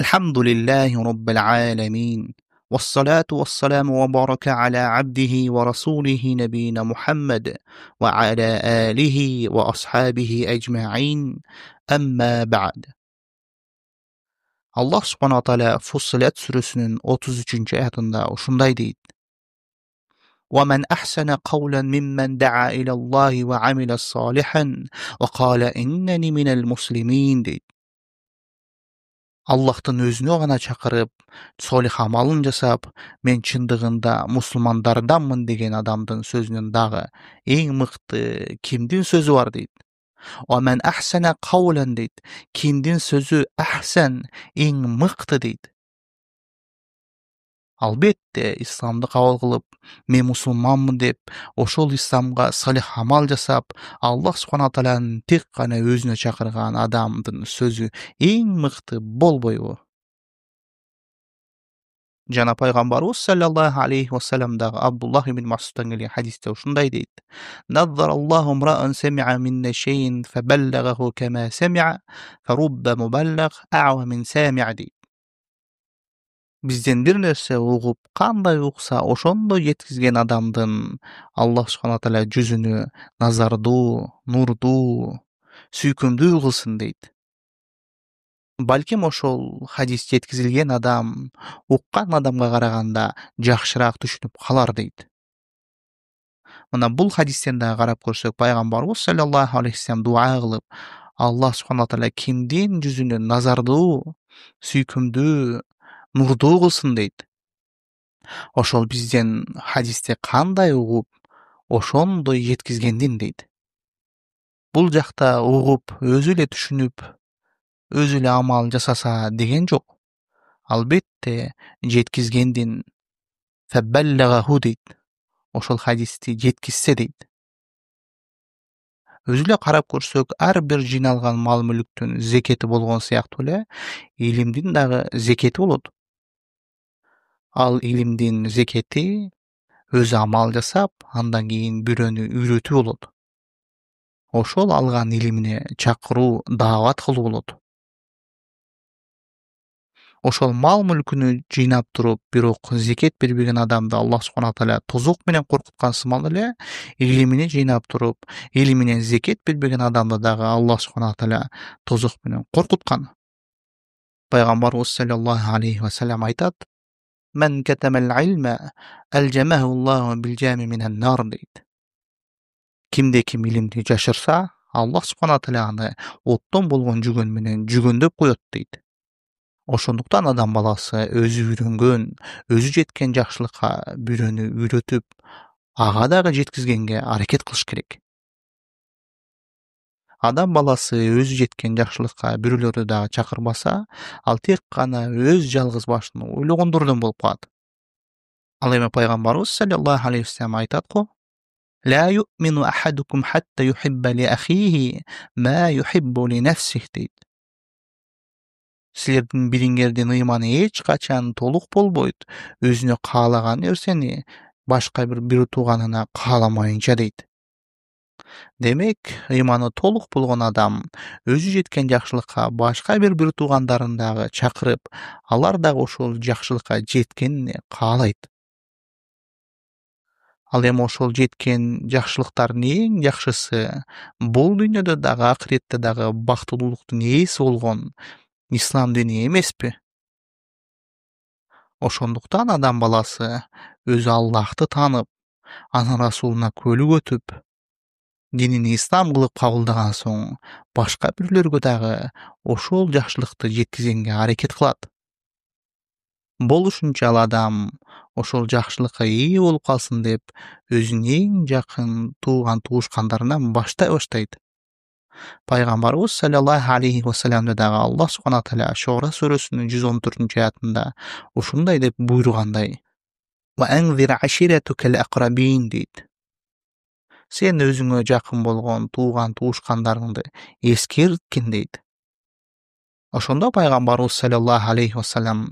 الحمد لله رب العالمين والصلاة والسلام وبارك على عبده ورسوله نبينا محمد وعلى آله وأصحابه أجمعين أما بعد. Allah subhanahu wa ta'ala Fussilet surüsünün 33. ayetinde şunday deydi. وَمَنْ أَحْسَنَ قَوْلًا مِمَّنْ دَعَا إِلَى اللّٰهِ وَعَمِلَ صَالِحًا وَقَالَ إِنَّنِي مِنَ الْمُسْلِمِينَ deydi. Allah'tan özünü gana çakırıp, solih amalın jasap, men çındığında musulmanlardanmın degen adamdın sözünün dağı en mıqtı kimdin sözü var deydi. O men ahsana qawlan deydi. Kimdin sözü ahsan en mıqtı deydi. Albatta İslamды kabul kılıp, men musulmanmın dep, oşol İslamga salih amal jasap, Allah subhanahu wa ta'alanın tek gana özüne çakırgan adamdın sözü en mıqtı bolboyu. Jana Peygamberimiz sallallahu aleyhi ve sellem'dagi Abdullah ibn Mas'ud'dan gelgen hadiste şunday deydi. Nazzarallahu imra'an semi'a minna şeyin febellagahu kema semi'a ferubba muballigh a'wa min sami' deydi. Bizden bir nerse ugup kanday uksa oşondoy yetkizgen adamdın Allah subhanahu wa ta'ala yüzünü nazardu, nurdu, süykümdүү kılsın deydi. Balkim oşol hadis yetkizilgen adam ukkan adamga garaganda jakşyraak düşünüp kalar deydi. Mına bul hadisten da garap görsök Peygamberimiz sallallahu aleyhi ve sellem dua kılıp Allah subhanahu wa ta'ala kimdin yüzünü nazardu, süykümdүү, nurdu kılsın deydi. Oşol bizden hadiste kanday ugup oşondoy yetkizgendin deydi. Bul jakta ugup özüle düşünüp özüle amal jasasa degen jok. Albatta yetkizgendin febellagahu deydi. Oşol hadisti yetkizse deydi. Özüle karap görsök ar bir jinalgan mal mülktün zeketi bolgon syakty ele ilimdin dagı zeketi bolot. Al ilimdin zeketi öz amal jasap andan keyin bürönü üretүү bolot. Oşol algan ilimine çakırуу, davat kılуу bolot. Oşol mal mülkünü jinap turup birok zeket berбеген adamды Allah subhanahu wa ta'ala tozok menen korkutkan symал ele ilimini jinap turup ilimine zeket berбеген adamды dagı Allah subhanahu wa ta'ala tozok menen korkutkan. Peygamberimiz sallallahu aleyhi ve sellem aytat: "Men ketemel ilme elcemahu Allahu bil jami minen nar" deydi. Kimde kim ilimni jaşırsa Allah subhanahu wa ta'ala аны otton bolgon jügön menen jügönдөp koyot deydi. Oşonduktan adam balası özü үйрөнгөн, özü jetken jakşylыкka bürönü üretip, aga dagı jetkizgenge hareket kılış kerek. Adam balası özü jetken jakşylыкka bürülөрü dagı çakırmasa, al tek gana öz жалгыз başyny oylogondordan bolup kalat. Al eme Peygamberimiz sallallahu aleyhi ve sellem aytatko: "La yu'minu ahadukum hatta yuhibba li ahihi ma yuhibbu li nafsihi" deydi. Sizlerden biriňerden ymany hiç kaçan toluk bolboýt, özüne kalagan erseni başka bir tuganyna kalamaýynça deydi. Demek, ymany toluk bolgon adam özü jetken jakşylykka başka bir tugandaryndagy çakırıp, alar da oşol jakşylykka jetkenini kalayt. Al em oşol jetken jakşylyklarynın eň jakşysy bul dünýede dagı ahiretde dagı baktylуулukdun eýesi bolgon İslam dini emespi? Oşonduktan adam balası özü Allah'ты tanıp, ana rasuluna kölük ötüp, dinini İslam kılıp kabuldagan soň başka birlerge dagı oşol jakşylykty jetkizenge hareket kılat. Boluşunçal adam oşol jakşylykka iyi bolup kalsın dep özüniň eň jakyn tugan tuguşkandaryndan başlaýdy. Peygamberimiz sallallahu aleyhi ve sellem'de dagı Allah subhanahu wa ta'ala Şura surasının 114. ayatında uşunday dep buyurganday: "Ve enzir aşiretukel akrabin" deydi. Sen özüňe jakyn bolgon tugan tuguşkandaryňdy eskertkin deydi. Oşonda Peygamberimiz sallallahu aleyhi ve sellem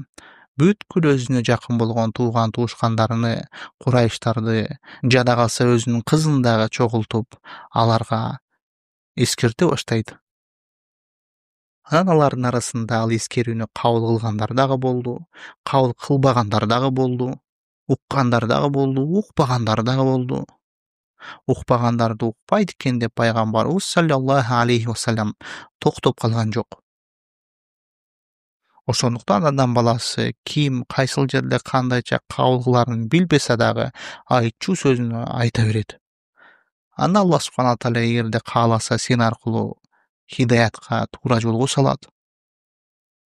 bütkül özüne jakyn bolgon tugan tuguşkandaryny, Qurayştardy, jada kalsa özünün kızını dagı çogultup, alarga eskirte başlaydı. Анан алардын арасында ал эскерүүнү кабыл кылгандар дагы болду, кабыл кылбагандар дагы болду, уккандар дагы болду, укпагандар дагы болду. Укпагандарды укпайт экен деп пайгамбарыбыз саллаллаху алейхи вассалам токтоп калган жок. Ошондуктан адам баласы ким кайсыл жерде кандайча кабыл кыларын билбесе дагы айтчу сөзүн айта берет. Анда Аллах субхана тааля эгерде кааласа сен аркылуу хидаятка, туура жолго салат.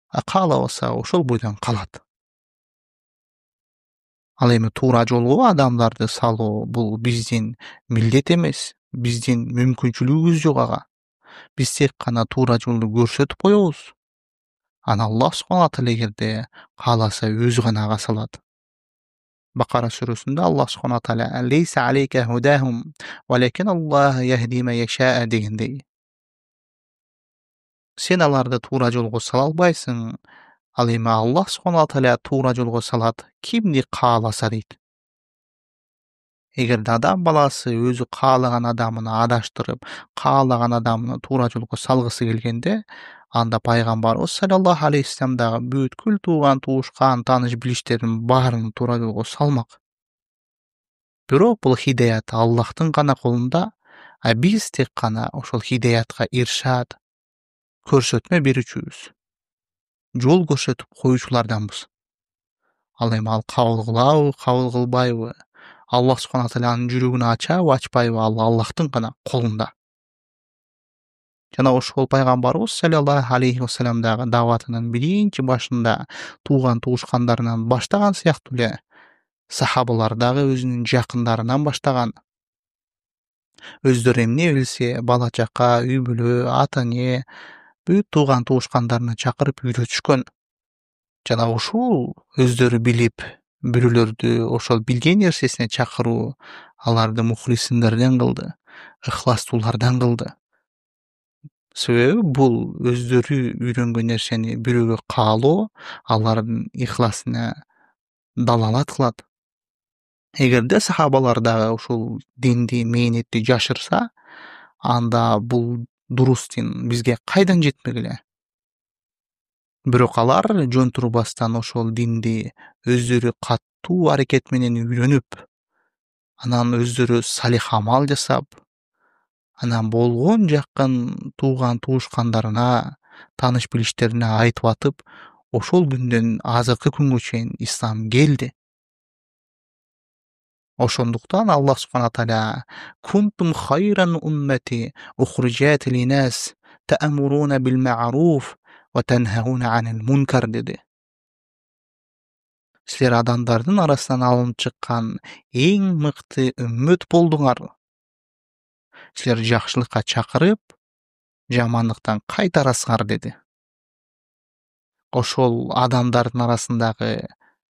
А каалабаса ошол бойдон калат. Ал эми туура жолго адамдарды салуу бул биздин милдет эмес, биздин мүмкүнчүлүгүбүз жок ага. Биз тек гана туура жолду көрсөтүп коебуз. Аны Аллах субхана тааля эгерде кааласа өзү гана ага салат. Бакара сүрөсүндө Аллах субхана тааля «Лейса алейка худахум, валекин Аллах яхди ма яшаа» дегендей. Сен аларды туура жолго сала албайсың, ал эми Аллах субхана тааля туура жолго салат, кимди кааласа дейт. Эгерде адам баласы өзү каалаган адамын адаштырып, каалаган адамын туура жолго салгысы келгенде, анда пайгамбарыбыз саллаллаху алейхи вассалам дагы бүткүл тууган туушкан, тааныш билиштерин баарын туура жолго салмак. Бирок бул хидаят Аллахтын гана колунда, а биз тек гана ошол хидаятка иршад, көрсөтмө берүүчүбүз, жол көрсөтүп коюучуларданбыз. Ал эми ал кабыл кылабы, кабыл кылбайбы, Аллах субхана тааlanын жүрөгүн ачабы, ачпайбы, ал Аллахтын гана колунда. Жана ошол пайгамбарыбыз саллаллаху алейхи вассалам дагы даватынын биринчи башында тууган туушкандарынан баштаган сыяктуу эле сахабалар дагы өзүнүн жакындарынан баштаган. Өздөрү эмне билсе, бала чака, үй бүлө, ата эне, бүт тууган туушкандарына чакырып үйрөтүшкөн. Жана ушул өздөрү билип, бирөөлөрдү ошол билген нерсесине чакыруу аларды мухлисиндерден кылды, ыхластуулардан кылды. Себеби бул өздөрү үйрөнгөн нерсени бирөөгө каалоо алардын ихласына далалат кылат. Эгерде сахабалар дагы ушул динди, мээнетти жашырса, анда бул дурус дин бизге кайдан жетмек эле? Бирок алар жөн турбастан ошол динди өздөрү катуу аракет менен үйрөнүп, анан өздөрү салих амал жасап, анан болгон жакын тууган туушкандарына, тааныш билиштерине айтып атып, ошол күндөн азыркы күнгө чейин ислам келди. Ошондуктан Аллах субхана тааля «Кунтум хайран уммати ухриджат линас та'муруна бил ма'руф ва танхауна анил мункар» деди. Силер адамдардын арасынан алынып чыккан эң мыкты үммөт болдуңар. Силер жакшылыкка чакырып, жамандыктан кайтарасыңар деди. Ошол адамдардын арасындагы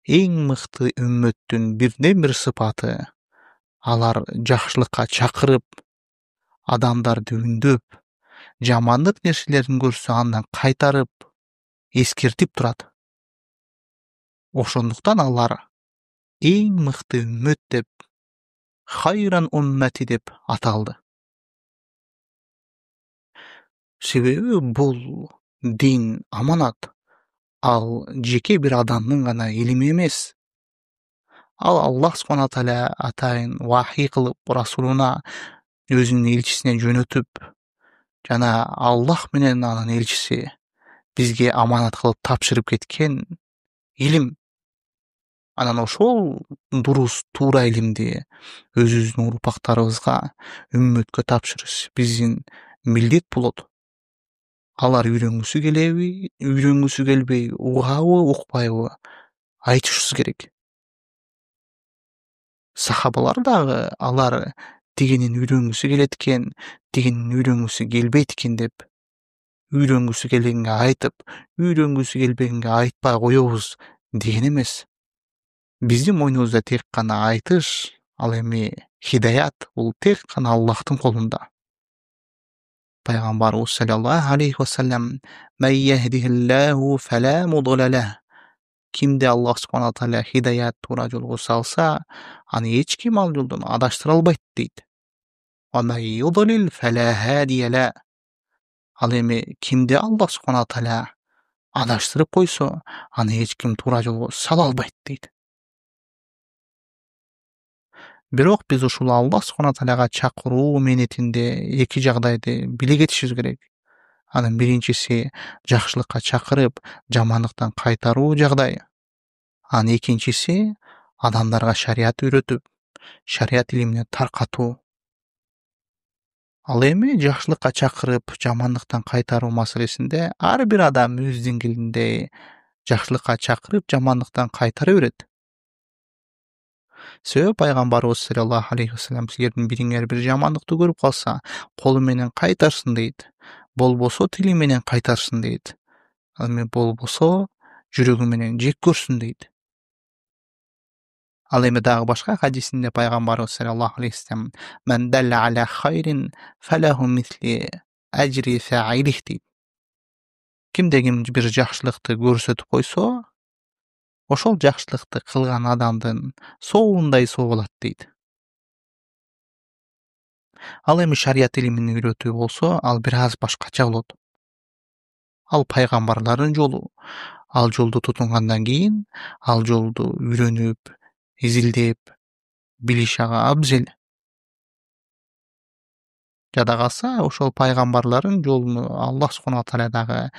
эң мыкты үммөттүн бирден бир сыпаты алар жакшылыкка чакырып, адамдарды үндөп, жамандык нерселерин көрсө андан кайтарып, эскертип турат. Ошондуктан алар эң мыкты үммөт деп, хайран уммати деп аталды. Себеби бул дин аманат. Ал жеке бир адамдын гана илими эмес. Ал Аллах субхана тааля атайын вахий кылып расулуна өзүнүн элчисине жөнөтүп, жана Аллах менен анын элчиси бизге аманат кылып тапшырып кеткен илим. Анан ошол дурус, туура илимди өзүбүздүн урпактарыбызга, үммөткө тапшырыш биздин милдет болот. Алар үйрөнгүсү келеби, үйрөнгүсү келбей, угабы, укпайбы айтышыбыз керек. Сахабалар дагы алар тигинин үйрөнгүсү келет экен, тигинин үйрөнгүсү келбейт экен деп, үйрөнгүсү келгенге айтып, үйрөнгүсү келбегенге айтпай коебуз деген эмес. Биздин мойнубузда тек гана айтыш, ал эми хидаят бул тек гана Аллахтын колунда. Пайгамбарыбыз саллаллаху алейхи вассалам «Ман яхдихиллаху фала мудилля лах». Кимди Аллах субхана тааля хидаят туура жолго салса, аны эч ким ал жолдон адаштыра албайт дейт. «Ва ман юдлил фала хадия ла». Ал эми кимди Аллах субхана тааля адаштырып койсо, аны эч ким туура жолго сала албайт дейт. Бирок биз ушул Аллах субхана тааляга чакыруу менетинде эки жагдайды биле кетишибиз керек. Анын биринчиси жакшылыкка чакырып, жамандыктан кайтаруу жагдайы. Анын экинчиси адамдарга шарият үйрөтүп, шарият илимин таркатуу. Ал эми жакшылыкка чакырып, жамандыктан кайтаруу маселесинде ар бир адам өз деңгээлинде жакшылыкка чакырып, жамандыктан кайтара берет. Себеби пайгамбарыбыз саллаллаху алейхи вассалам силердин бириңер бир жамандыкты көрүп калса, колу менен кайтарсын дейт. Болбосо тили менен кайтарсын дейт. Ал эми болбосо жүрөгү менен жек көрсүн дейт. Ал эми дагы башка хадисинде пайгамбарыбыз саллаллаху алейхи вассалам "Мен далла аля хайрин фалаху мисли ажри фаилих" дейт. Кимде ким бир жакшылыкты көрсөтүп койсо, ошол жакшылыкты кылган адамдын сообундай соо болот дейт. Ал эми шарият илимин үйрөтүү болсо, ал бир аз башкача болот. Ал пайгамбарлардын жолу. Ал жолду тутунгандан кийин, ал жолду үйрөнүп, изилдеп, билиш ага абзел. Жада калса, ошол пайгамбарлардын жолуну Аллах субхана тааля дагы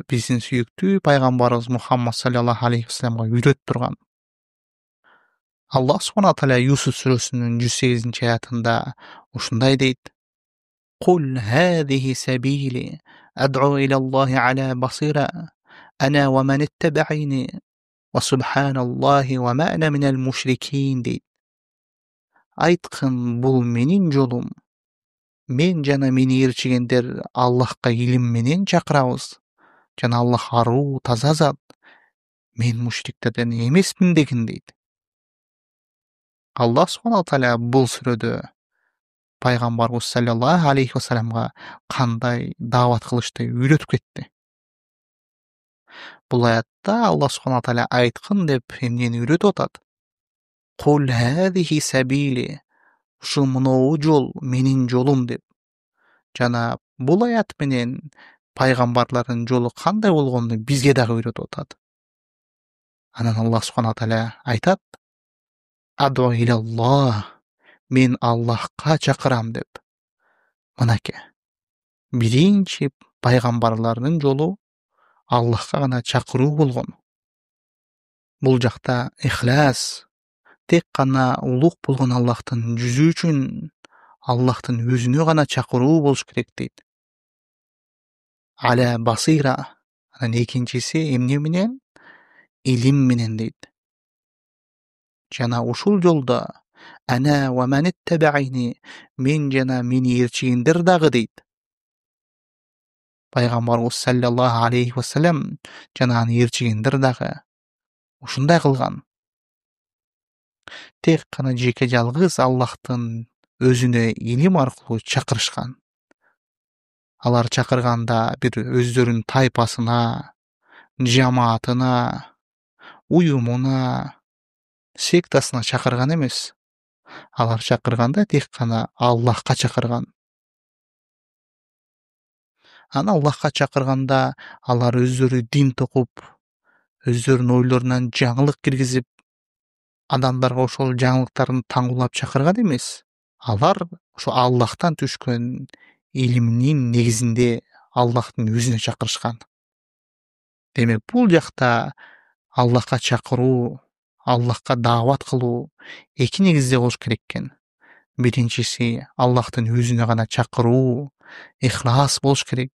биздин сүйүктүү пайгамбарыбыз Мухаммад саллаллаху алейхи вассаламга үйрөтүп турган. Аллах субхана тааля Юсуф сүрөсүнүн 108 аятында ушундай дейт: "Кул хазихи сабили ад'у илаллахи аля басира ана ва ман иттаба'ини ва субханаллахи ва ма ана минал мушрикин" дейт. Айткын, бул менин жолум. Мен жана мени ээрчигендер Аллахка илим менен чакырабыз. Жана Аллах аруу, таза зат. Мен мушриктерден эмесмин дегин дейт. Аллах субхана тааля бул сүрөдө пайгамбарыбыз саллаллаху алейхи вассаламга кандай даават кылышты үйрөтүп кетти. Бул аятта Аллах субхана тааля айткын деп эмнени үйрөтүп атат? Кул хазихи сабили. Ушул мынау жол менин жолум деп. Жана бул аят менен пайгамбарлардын жолу кандай болгонун бизге дагы үйрөтүп атат. Анан Аллах субхана тааля айтат: "Аду илаллах", мен Аллахка чакырам деп. Мынакей. Биринчи пайгамбарлардын жолу Аллахка гана чакыруу болгон. Бул жакта ихлас, тек гана улук болгон Аллахтын жүзү үчүн Аллахтын өзүнө гана чакыруу болуш керек дейт. Аля басира. Анан экинчиси эмне менен? Илим менен дейт. Жана ушул жолдо ана ва ман иттаба'ини, мен жана мени ээрчигендер дагы дейт. Пайгамбарыбыз саллаллаху алейхи вассалам жана аны ээрчигендер дагы ушундай кылган. Тек гана жеке жалгыз Аллахтын өзүнө илим аркылуу чакырышкан. Алар чакырганда бир өздөрүнүн тайпасына, жамаатына, уюмуна, сектасына чакырган эмес. Алар чакырганда тек гана Аллахка чакырган. Аны Аллахка чакырганда алар өздөрү дин токуп, өздөрүнүн ойлорунан жаңылык киргизип, адамдарга ошол жаңылыктарын таңгуулап чакырган эмес. Алар ошо Аллахтан түшкөн илимнин негизинде Аллахтын өзүнө чакырышкан. Демек бул жакта Аллахка чакыруу, Аллахка даават кылуу эки негизде болуш керек экен. Биринчиси Аллахтын өзүнө гана чакыруу, ихлас болуш керек.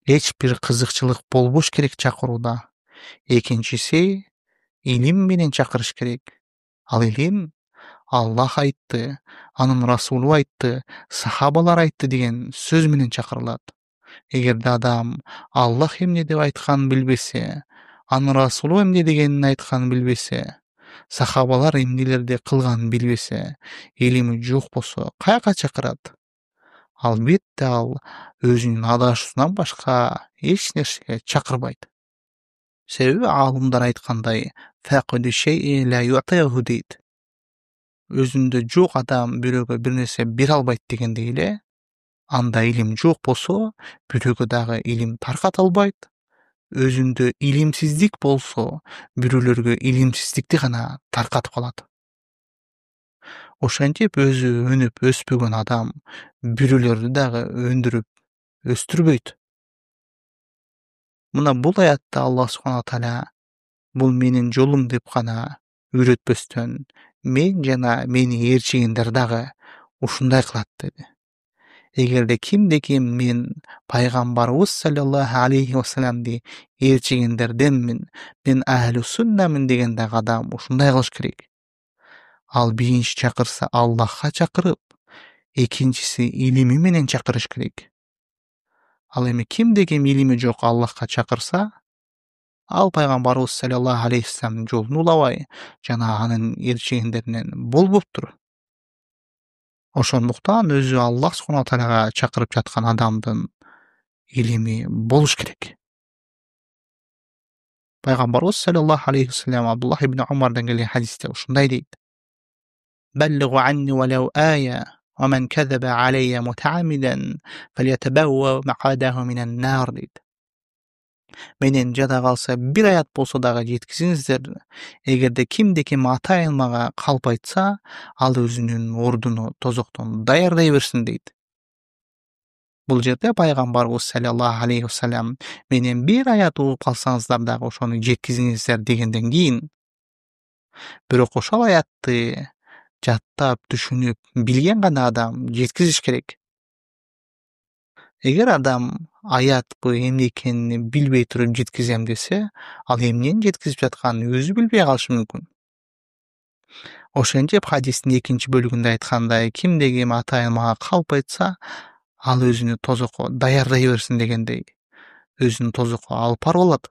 Эч бир кызыкчылык болбош керек чакырууда. Экинчиси илим менен чакырыш керек. Ал илим Аллах айтты, анын расулу айтты, сахабалар айтты деген сөз менен чакырылат. Эгерде адам Аллах эмне деп айтканын билбесе, анын расулу эмне дегенин айтканын билбесе, сахабалар эмнелерди кылганын билбесе, илими жок болсо каяка чакырат? Албетте ал өзүнүн адашуусунан башка эч нерсеге чакырбайт. Себеби аалымдар айткандай, факыду шей'i ла ю'таху дейт. Өзүндө жок адам бирөөгө бир нерсе бере албайт дегендей эле, Анда илим жок болсо, бирөөгө дагы илим тарката албайт. Өзүндө илимсиздик болсо, бирөөлөргө илимсиздикти гана таркатып калат. Ошентип өзү өнүп өспөгөн адам бирөөлөрдү дагы өндүрүп өстүрбөйт. Мына бул аятта Аллах субхана тааля бул менин жолум деп гана үйрөтпөстөн, мен жана мени ээрчигендер дагы ушундай кылат деди. Эгерде кимде-ким мен пайгамбарыбыз саллаллаху алейхи вассаламди ээрчигендерденмин, мен ахлу суннамын деген дагы адам ушундай кылыш керек. Ал биринчи чакырса Аллахка чакырып, экинчиси илими менен чакырыш керек. Ал эми кимде-ким илими жок Аллахка чакырса, ал пайгамбарыбыз саллаллаху алейхи вассаламдын жолун улабай, жана анын ээрчигендеринен болбоптур. Ошондуктан өзү Аллах субхана тааляга чакырып жаткан адамдын илими болуш керек. Пайгамбарыбыз саллаллаху алейхи вассалам Абдуллах ибн Умардан келген хадисте ушундай дейт: "Баллигу анни валау ая, ва ман казаба алейя мутааммидан фальятабавва мақадаһу минан нар" дейт. Менен жада калса бир аят болсо дагы жеткизиңиздер. Эгерде кимде-ким атайын мага калп айтса, ал өзүнүн ордуну тозоктон даярдай берсин дейт. Бул жерде пайгамбарыбыз саллаллаху алейхи вассалам менен бир аят угуп калсаңыздар дагы ошону жеткизиңиздер дегенден кийин, бирок ошол аятты жаттап, түшүнүп, билген гана адам жеткизиш керек. Эгер адам аятпы эмне экенин билбей туруп жеткизем десе, ал эмнени жеткизип жатканын өзү билбей калышы мүмкүн. Ошентип хадистин экинчи бөлүгүндө айткандай, кимде-ким атайын мага калп айтса, ал өзүнү тозокко даярдай берсин дегендей, өзүн тозокко алып барып алат.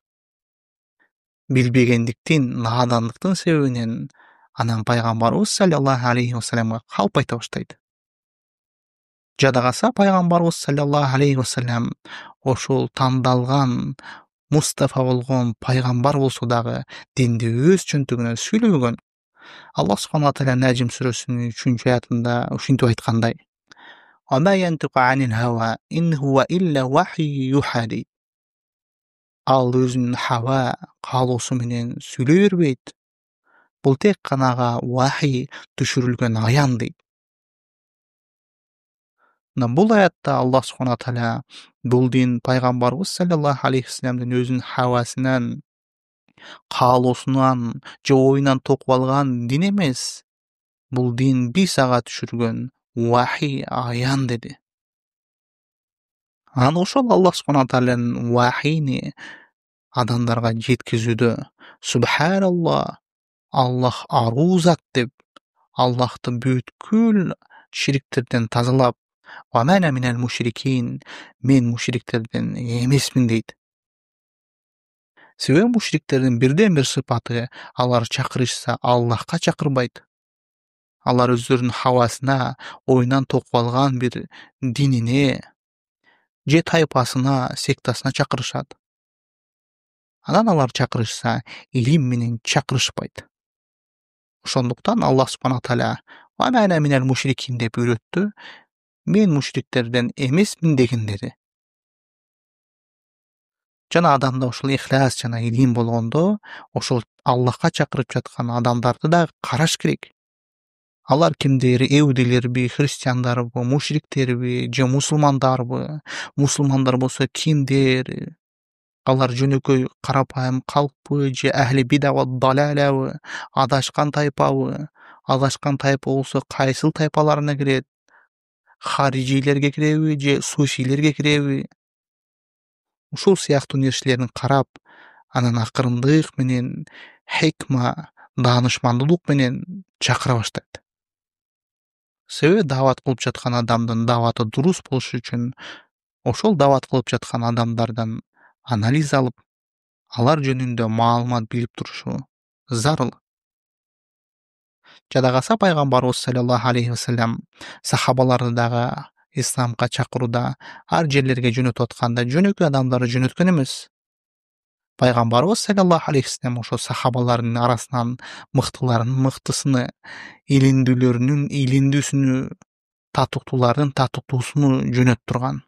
Билбегендиктин, наадандыктын себебинен анан пайгамбарыбыз саллаллаху алейхи вассаламга калп айта баштайт. Жада калса пайгамбарыбыз саллаллаху алейхи вассалам ошол тандалган Мустафа болгон пайгамбар болсо дагы динди өз чөнтөгүнөн сүйлөбөгөн. Аллах субхана тааля Najm сүрөсүнүн 3-аятында ушинтип айткандай: "Ва ма янтиqu анил хава, ин хува илля вахи юха" дейт. Ал өзүнүн хава каалоосу менен сүйлөй бербейт. Бул тек канага вахи түшүрүлгөн аян дейт. Мына бул аятта Аллах субхана тааля бул дин пайгамбарыбыз саллаллаху алейхи вассаламдын өзүнүн хавасынан, каалоосунан же оюнан токуп алган дин эмес. Бул дин биз ага түшүргөн вахи аян деди. Анан ошол Аллах субхана таалянын вахини адамдарга жеткизүүдө субханаллах, Аллах аруу зат деп, Аллахты бүткүл шириктерден тазалап, ва мана минал мушрикин, мен мушриктерден эмесмин дейт. Себеби мушриктердин бирден бир сыпаты, алар чакырышса Аллахка чакырбайт. Алар өздөрүнүн хавасына, оюнан токуп алган бир динине же тайпасына, сектасына чакырышат. Анан алар чакырышса илим менен чакырышпайт. Ошондуктан Аллах субхана тааля ва мана минал мушрикин деп үйрөттү. Мен мушриктерден эмесмин дегендери. Жана адамда ошол ихлас жана илим болгондо, ошол Аллахка чакырып жаткан адамдарды да караш керек. Алар кимдир, эудилерби, христиандарбы, мушриктерби же мусулмандарбы? Мусулмандар болсо кимдир? Алар жөнөкөй карапайым калкпы же ахли бида ва далалабы? Адашкан тайпабы? Адашкан тайпа болсо кайсыл тайпаларына кирет? Харижилерге киреби же суфилерге киреби? Ушул сыяктуу нерселерин карап, анан акырындык менен хикма, даанышмандуулук менен чакыра баштайт. Себеби дават кылып жаткан адамдын даваты дурус болушу үчүн ошол дават кылып жаткан адамдардан анализ алып, алар жөнүндө маалымат билип турушу зарыл. Жада калса пайгамбарыбыз саллаллаху алейхи вассалам сахабаларды дагы исламга чакырууда ар жерлерге жөнөтүп атканда жөнөкөй адамдарды жөнөткөн эмес. Пайгамбарыбыз саллаллаху алейхи вассалам ошо сахабалардын арасынан мыктыларын мыктысыны, илимдүүлөрүнүн илимдүүсүнү татыктуулардын татыктуусуну жөнөт турган.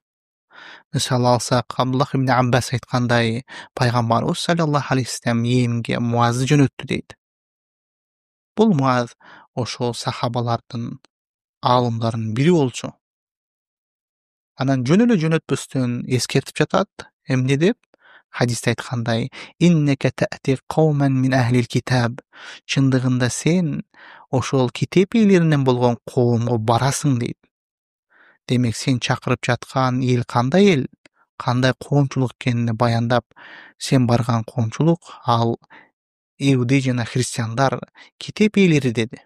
Мисал алсак, Абдуллах ибн Аббас айткандай, пайгамбарыбыз саллаллаху алейхи вассалам эмге Муазды жөнөттү дейт. Бул Муаз ошол сахабалардын аалымдарынын бири болчу. Анан жөн эле жөнөтпөстөн эскертип жатат. Эмне деп? Хадисте айткандай: "Иннека та'ти каумен мин ахлил китаб". Чындыгында сен ошол китеп ээлеринен болгон коомго барасың дейт. Демек сен чакырып жаткан эл кандай эл, кандай коомчулук экенин баяндап, сен барган коомчулук ал иудей жана христиандар китеп ээлери деди.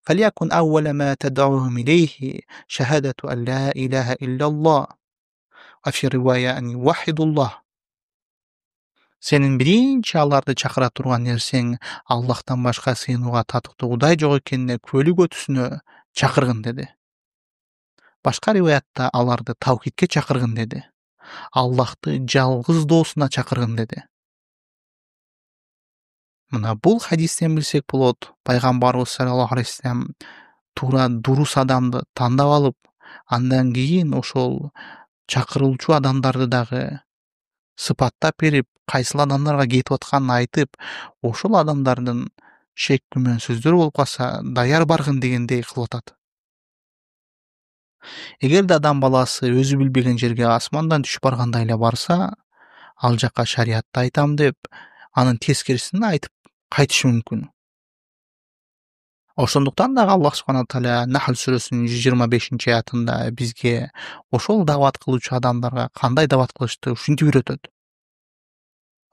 فليكن أول ما تدعوهم إليه شهادة أن لا إله إلا الله وفي رواية أن يوحدوا الله. Сенин биринчи аларды чакыра турган нерсең Аллахтан башка сыйынууга татыктуу Кудай жок экенине күбөлүк өтүүсүнө чакыргын деди. Башка риваятта аларды тавхидке чакыргын деди. Аллахты жалгыздоосуна чакыргын деди. Мына бул хадистен билсек болот, пайгамбарыбыз саллаллаху алейхи вассалам туура дурус адамды тандап алып, андан кийин ошол чакырылчу адамдарды дагы сыпаттап берип, кайсыл адамдарга кетип атканын айтып, ошол адамдардын шек күмөнсүздөр болуп калса, даяр баргын дегендей кылып атат. Эгерде адам баласы өзү билбеген жерге асмандан түшүп баргандай эле барса, ал жака шариатты айтам деп, анын тескерисин айтып кайтышы мүмкүн. Ошондуктан дагы Аллах субхана тааля Нахл сүрөсүнүн 125-аятында бизге ошол дават кылуучу адамдарга кандай дават кылышты ушинтип үйрөтөт.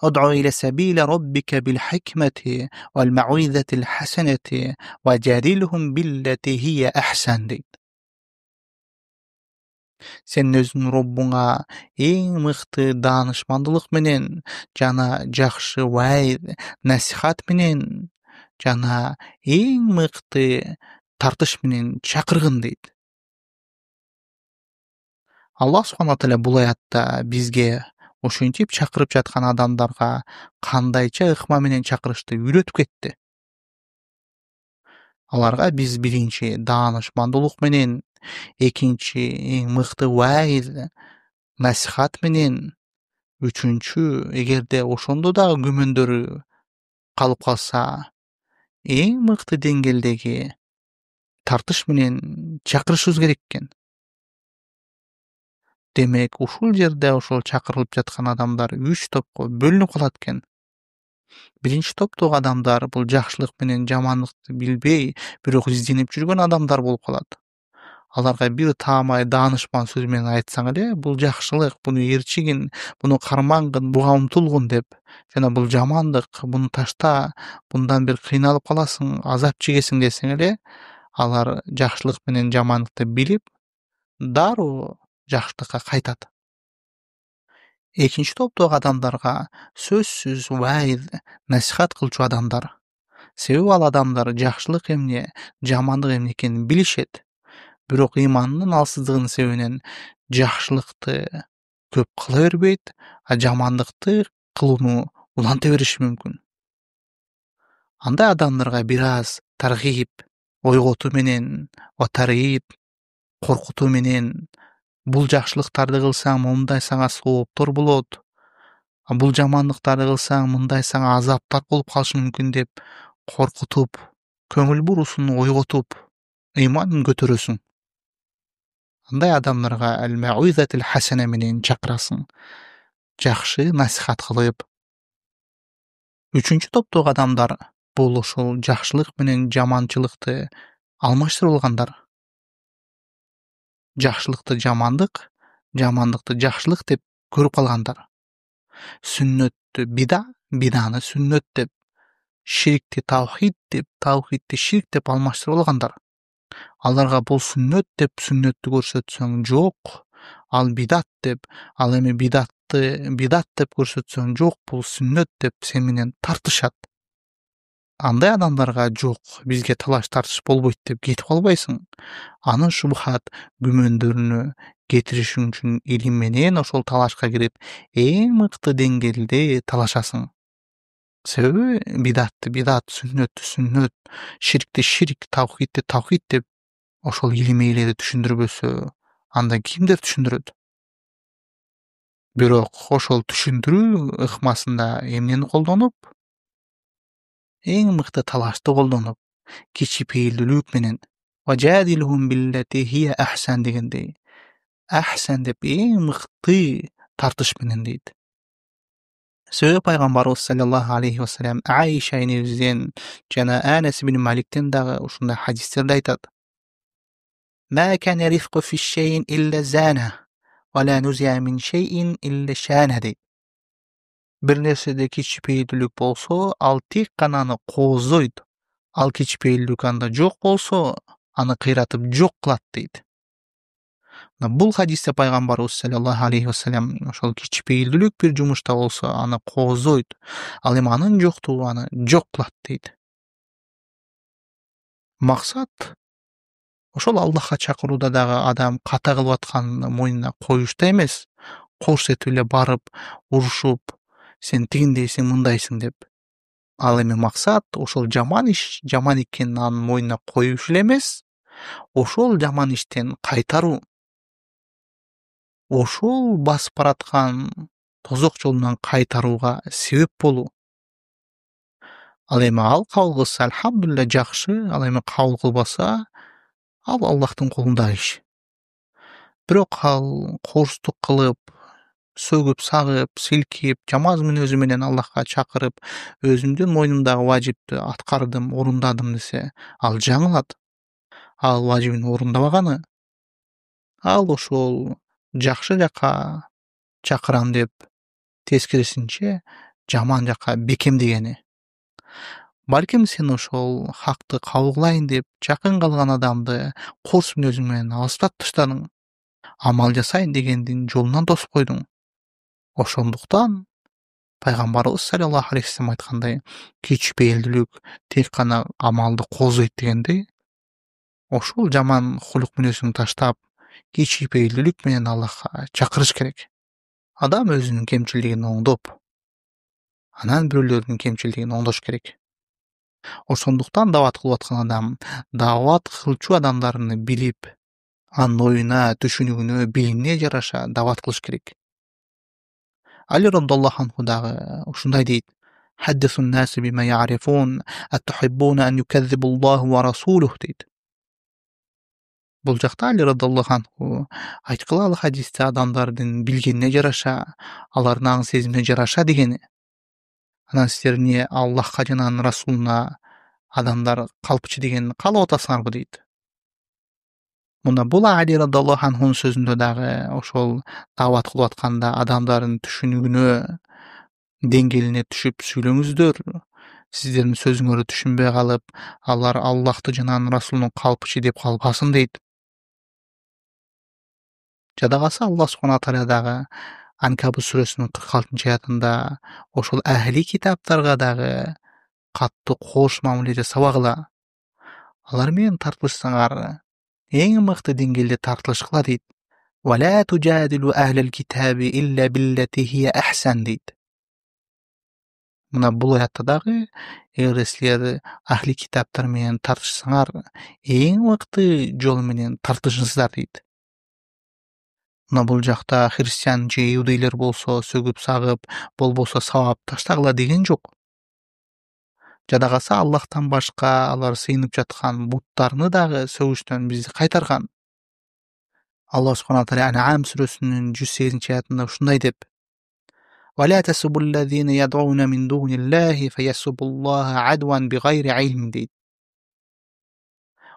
Уд'у иля сабили роббика бил хикмати вал мауизатил хасанати ва жадилхум биллати хия ахсан дейт. Сен өзүңдүн Роббуңа эң мыкты даанышмандылык менен жана жакшы вайз, насихат менен жана эң мыкты тартыш менен чакыргын дейт. Аллах субхана тааля бул аятта бизге ошентип чакырып жаткан адамдарга кандайча ыкма менен чакырышты үйрөтүп кетти. Аларга биз биринчи даанышмандуулук менен, экинчи эң мыкты вайз, насихат менен, үчүнчү эгерде ошондо дагы күмөндөрү калып калса, эң мыкты деңгээлдеги тартыш менен чакырышыбыз керек экен. Демек, ушул жерде ошол чакырылып жаткан адамдар 3 топко бөлүнүп калат экен. Биринчи топтогу адамдар бул жакшылык менен жамандыкты билбей, бирок изденип жүргөн адамдар болуп калат. Аларга бир таамай даанышман сөз менен айтсаң эле, бул жакшылык, буну ээрчигин, буну кармангын, буга умтулгун деп, жана бул жамандык, буну ташта, bundan бир кыйналып каласың, азап чегесиң десең эле, алар жакшылык менен жамандыкты билип, дароо жакшылыкка кайтат. Экинчи топтогу адамдарга сөзсүз вайз, насихат кылчу адамдар. Себеби ал адамдар жакшылык эмне, жамандык эмне экенин билишет. Бирок ыйманынын алсыздыгынын себебинен жакшылыкты көп кыла бербейт, а жамандыкты кылууну уланта бериши мүмкүн. Андай адамдарга бир аз таргип, ойготуу менен, таргип, коркутуу менен, бул жакшылыктарды кылсаң мындай сага сооптор болот, бул жамандыктарды кылсаң мындай сага азаптар болуп калышы мүмкүн деп коркутуп, көңүл бурусун ойготуп, ыйманын көтөрөсүң. Андай адамдарга ал-мауизатил хасана менен чакырасың. Жакшы насихат кылып. Үчүнчү топтогу адамдар бул ошол жакшылык менен жаманчылыкты алмаштырып алгандар. Жакшылыкты жамандык, жамандыкты жакшылык деп көрүп калгандар. Сүннөттү бида, биданы сүннөт деп, ширкти тавхид деп, тавхидти ширк деп алмаштырып алгандар. Аларга бул сүннөт деп сүннөттү көрсөтсөң жок, ал бидат деп, ал эми бидатты бидат деп көрсөтсөң жок, бул сүннөт деп сен менен тартышат. Андай адамдарга жок, бизге талаш тартыш болбойт деп кетип калбайсың. Анын шубхат күмөндөрүнө кетиришиң үчүн илим менен ошол талашка кирип, эң мыкты деңгээлде талашасың. Себеби бидатты бидат, сүннөттү сүннөт, ширкти ширк, тавхидти тавхид деп ошол илимейлери түшүндүрбөсө, анда кимдер түшүндүрөт? Бирок ошол түшүндүрүү ыкмасында эмнени колдонуп? Эң мыкты талашты колдонуп, кичипейилдүүлүк менен «Важадилхум биллати хия ахсан» дегендей. Ахсан деп эң мыкты тартыш менен дейт. Сөйгө пайгамбарыбыз саллаллаху алейхи вассалам Айша энебизден жана Анас ибн Маликтен дагы ушундай хадистерде айтат. Ма кана рифқу фи шейин илля зана, ва ла нузия мин шейин илля шана дейт. Бир нерседе кичипейилдүүлүк болсо, ал тек гана аны кооздойт. Ал кичипейилдүүлүк анда жок болсо, аны кыйратып жок кылат дейт. Бул хадисте пайгамбарыбыз саллаллаху алейхи вассалам ошол кичипейилдүүлүк бир жумушта болсо, аны кооздойт. Ал эми анын жоктугу аны жок кылат дейт. Максат ошол Аллахка чакырууда дагы адам ката кылып атканын мойнуна коюшта эмес, корсетип эле барып, урушуп, сен тигиндейсиң, мындайсың деп. Ал эми максат ошол жаман иш жаман экенин анын мойнуна коюш эле эмес, ошол жаман иштен кайтаруу. Ошол басып бараткан тозок жолунан кайтарууга себеп болуу. Ал эми ал кабыл кылса, альхамдулилля жакшы, ал эми кабыл кылбаса, ал Аллахтын колундагы иш. Бирок ал корстук кылып, сөгүп, сагып, силкип, жаман мүнөзү менен Аллахка чакырып, өзүмдүн мойнумдагы важипти аткардым, орундадым десе, ал жаңылат. Ал важибин орундабаганы. Ал ошол жакшы жакка чакырам деп, тескерисинче жаман жакка бекемдегени. Балким сен ошол хакты кабыл кылайын деп, жакын калган адамды корс мүнөзүң менен алыстап таштадың. Амал жасайын дегендин жолунан тосуп койдуң. Ошондуктан пайгамбарыбыз саллаллаху алейхи вассалам айткандай, кичипейилдүүлүк тек гана амалды кооздойт дегендей, ошол жаман хулук мүнөзүңдү таштап, кичипейилдүүлүк менен Аллахка чакырыш керек. Адам өзүнүн кемчилигин оңдоп, анан бирөөлөрдүн кемчилигин оңдош керек. Ошондуктан дават кылып аткан адам дават кылчу адамдарды билип, анын оюна, түшүнүгүнө, билимине жараша дават кылыш керек. Али раддиаллаху анху дагы ушундай дейт: «Хаддисун наси бима я'рифун, аттухиббуна ан юказзибу Аллаху ва расулуху» дейт. Бул жакта Али раддиаллаху анху айткыла ал хадисте адамдардын билгенине жараша, алардын аң сезимине жараша дегени. Анан силер эмне Аллахка жана анын расулуна адамдар калпчы дегенин каалап атасыңарбы дейт. Мына бул Али раддиаллаху анхунун сөзүндө дагы ошол дават кылып атканда адамдардын түшүнүгүнө, деңгээлине түшүп сүйлөңүздөр. Сиздердин сөзүңөрдү түшүнбөй калып, алар Аллахты жана анын расулунун калпчы деп калбасын дейт. Жада калса Аллах субхана тааля дагы Анкабут сүрөсүнүн 46-аятында ошол ахли китаптарга дагы катты кош мамиле жасабагыла. Алар менен тартылышсаңар, эң мыкты деңгээлде тартылышкыла дейт. Ва ла туджадилу ахлал китаби илля биллати хия ахсан дейт. Мына бул аятта дагы эгер силер ахли китаптар менен тартышсаңар, эң мыкты жол менен тартышыңыздар дейт. Мына бул жакта христиан же иудейлер болсо сөгүп сагып, болбосо сабап таштагыла деген жок. Жада калса Аллахтан башка алар сыйынып жаткан буттарны дагы сөгүштөн бизди кайтарган. Аллах субхана тааля Ан'ам сүрөсүнүн 108-аятында ушундай деп: «Ва ла тасубуллазина яд'уна мин дуниллахи фаясубуллаха адван бигайри илм» дейт.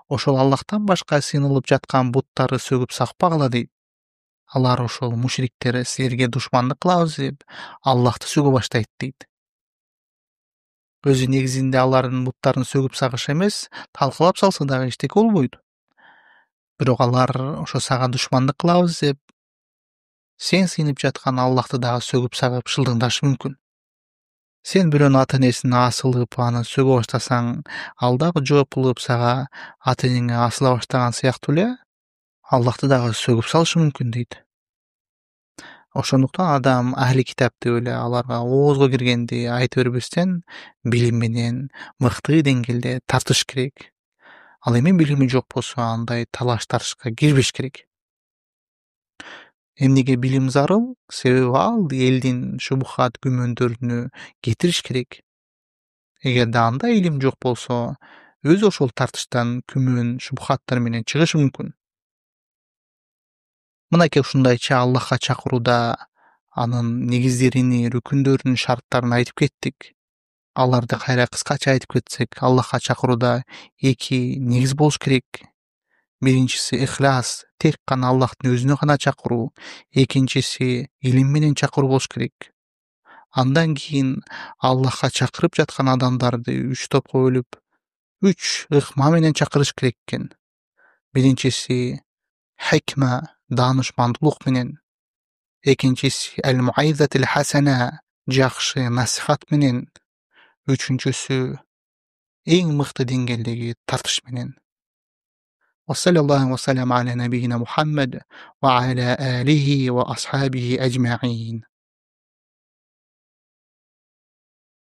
Ошол Аллахтан башка сыйынылып жаткан буттарды сөгүп сакпагыла дейт. Алар ошол мушриктер силерге душмандык кылабыз деп Аллахты сөгө баштайт дейт. Өзү негизинде алардын буттарын сөгүп сагыш эмес, талкалап салса дагы эчтеке болбойт. Бирок алар ошо сага душмандык кылабыз деп сен сыйынып жаткан Аллахты дагы сөгүп сагып шылдыңдашы мүмкүн. Сен бирөөнүн ата энесине асылып, аны сөгө баштасаң, ал дагы жооп кылып сага ата энеңе асыла баштаган сыяктуу эле Аллахты дагы сөгүп салышы мүмкүн дейт. Ошондуктан адам ахли китап деп эле аларга оозго киргенди айта бербестен, билим менен мыкты деңгээлде тартыш керек. Ал эми билими жок болсо андай талаш тартышка кирбеш керек. Эмнеге билим зарыл? Себеби ал элдин шубухат күмөндөрүнө кетириш керек. Эгерде анда илим жок болсо, өзү ошол тартыштан күмөн, шубухаттар менен чыгышы мүмкүн. Мынакей ушундайча Аллахка чакырууда анын негиздерини, рүкүндөрүн, шарттарын айтып кеттик. Аларды кайра кыскача айтып кетсек, Аллахка чакырууда 2 негиз болуш керек. Биринчиси ихлас, тек гана Аллахтын өзүнө гана чакыруу. Экинчиси илим менен чакыруу болуш керек. Андан кийин Аллахка чакырып жаткан адамдарды 3 топко бөлүп, 3 ыкма менен чакырыш керек экен. Биринчиси хикма, даанышмандуулук менен. Экинчиси аль-муайзатил хасана, жакшы насихат менен. Үчүнчүсү эң мыкты деңгээлдеги тартыш менен. Вассалаллаху вассалам аля набийина Мухаммад ва аля алихи ва асхабихи аджмаин.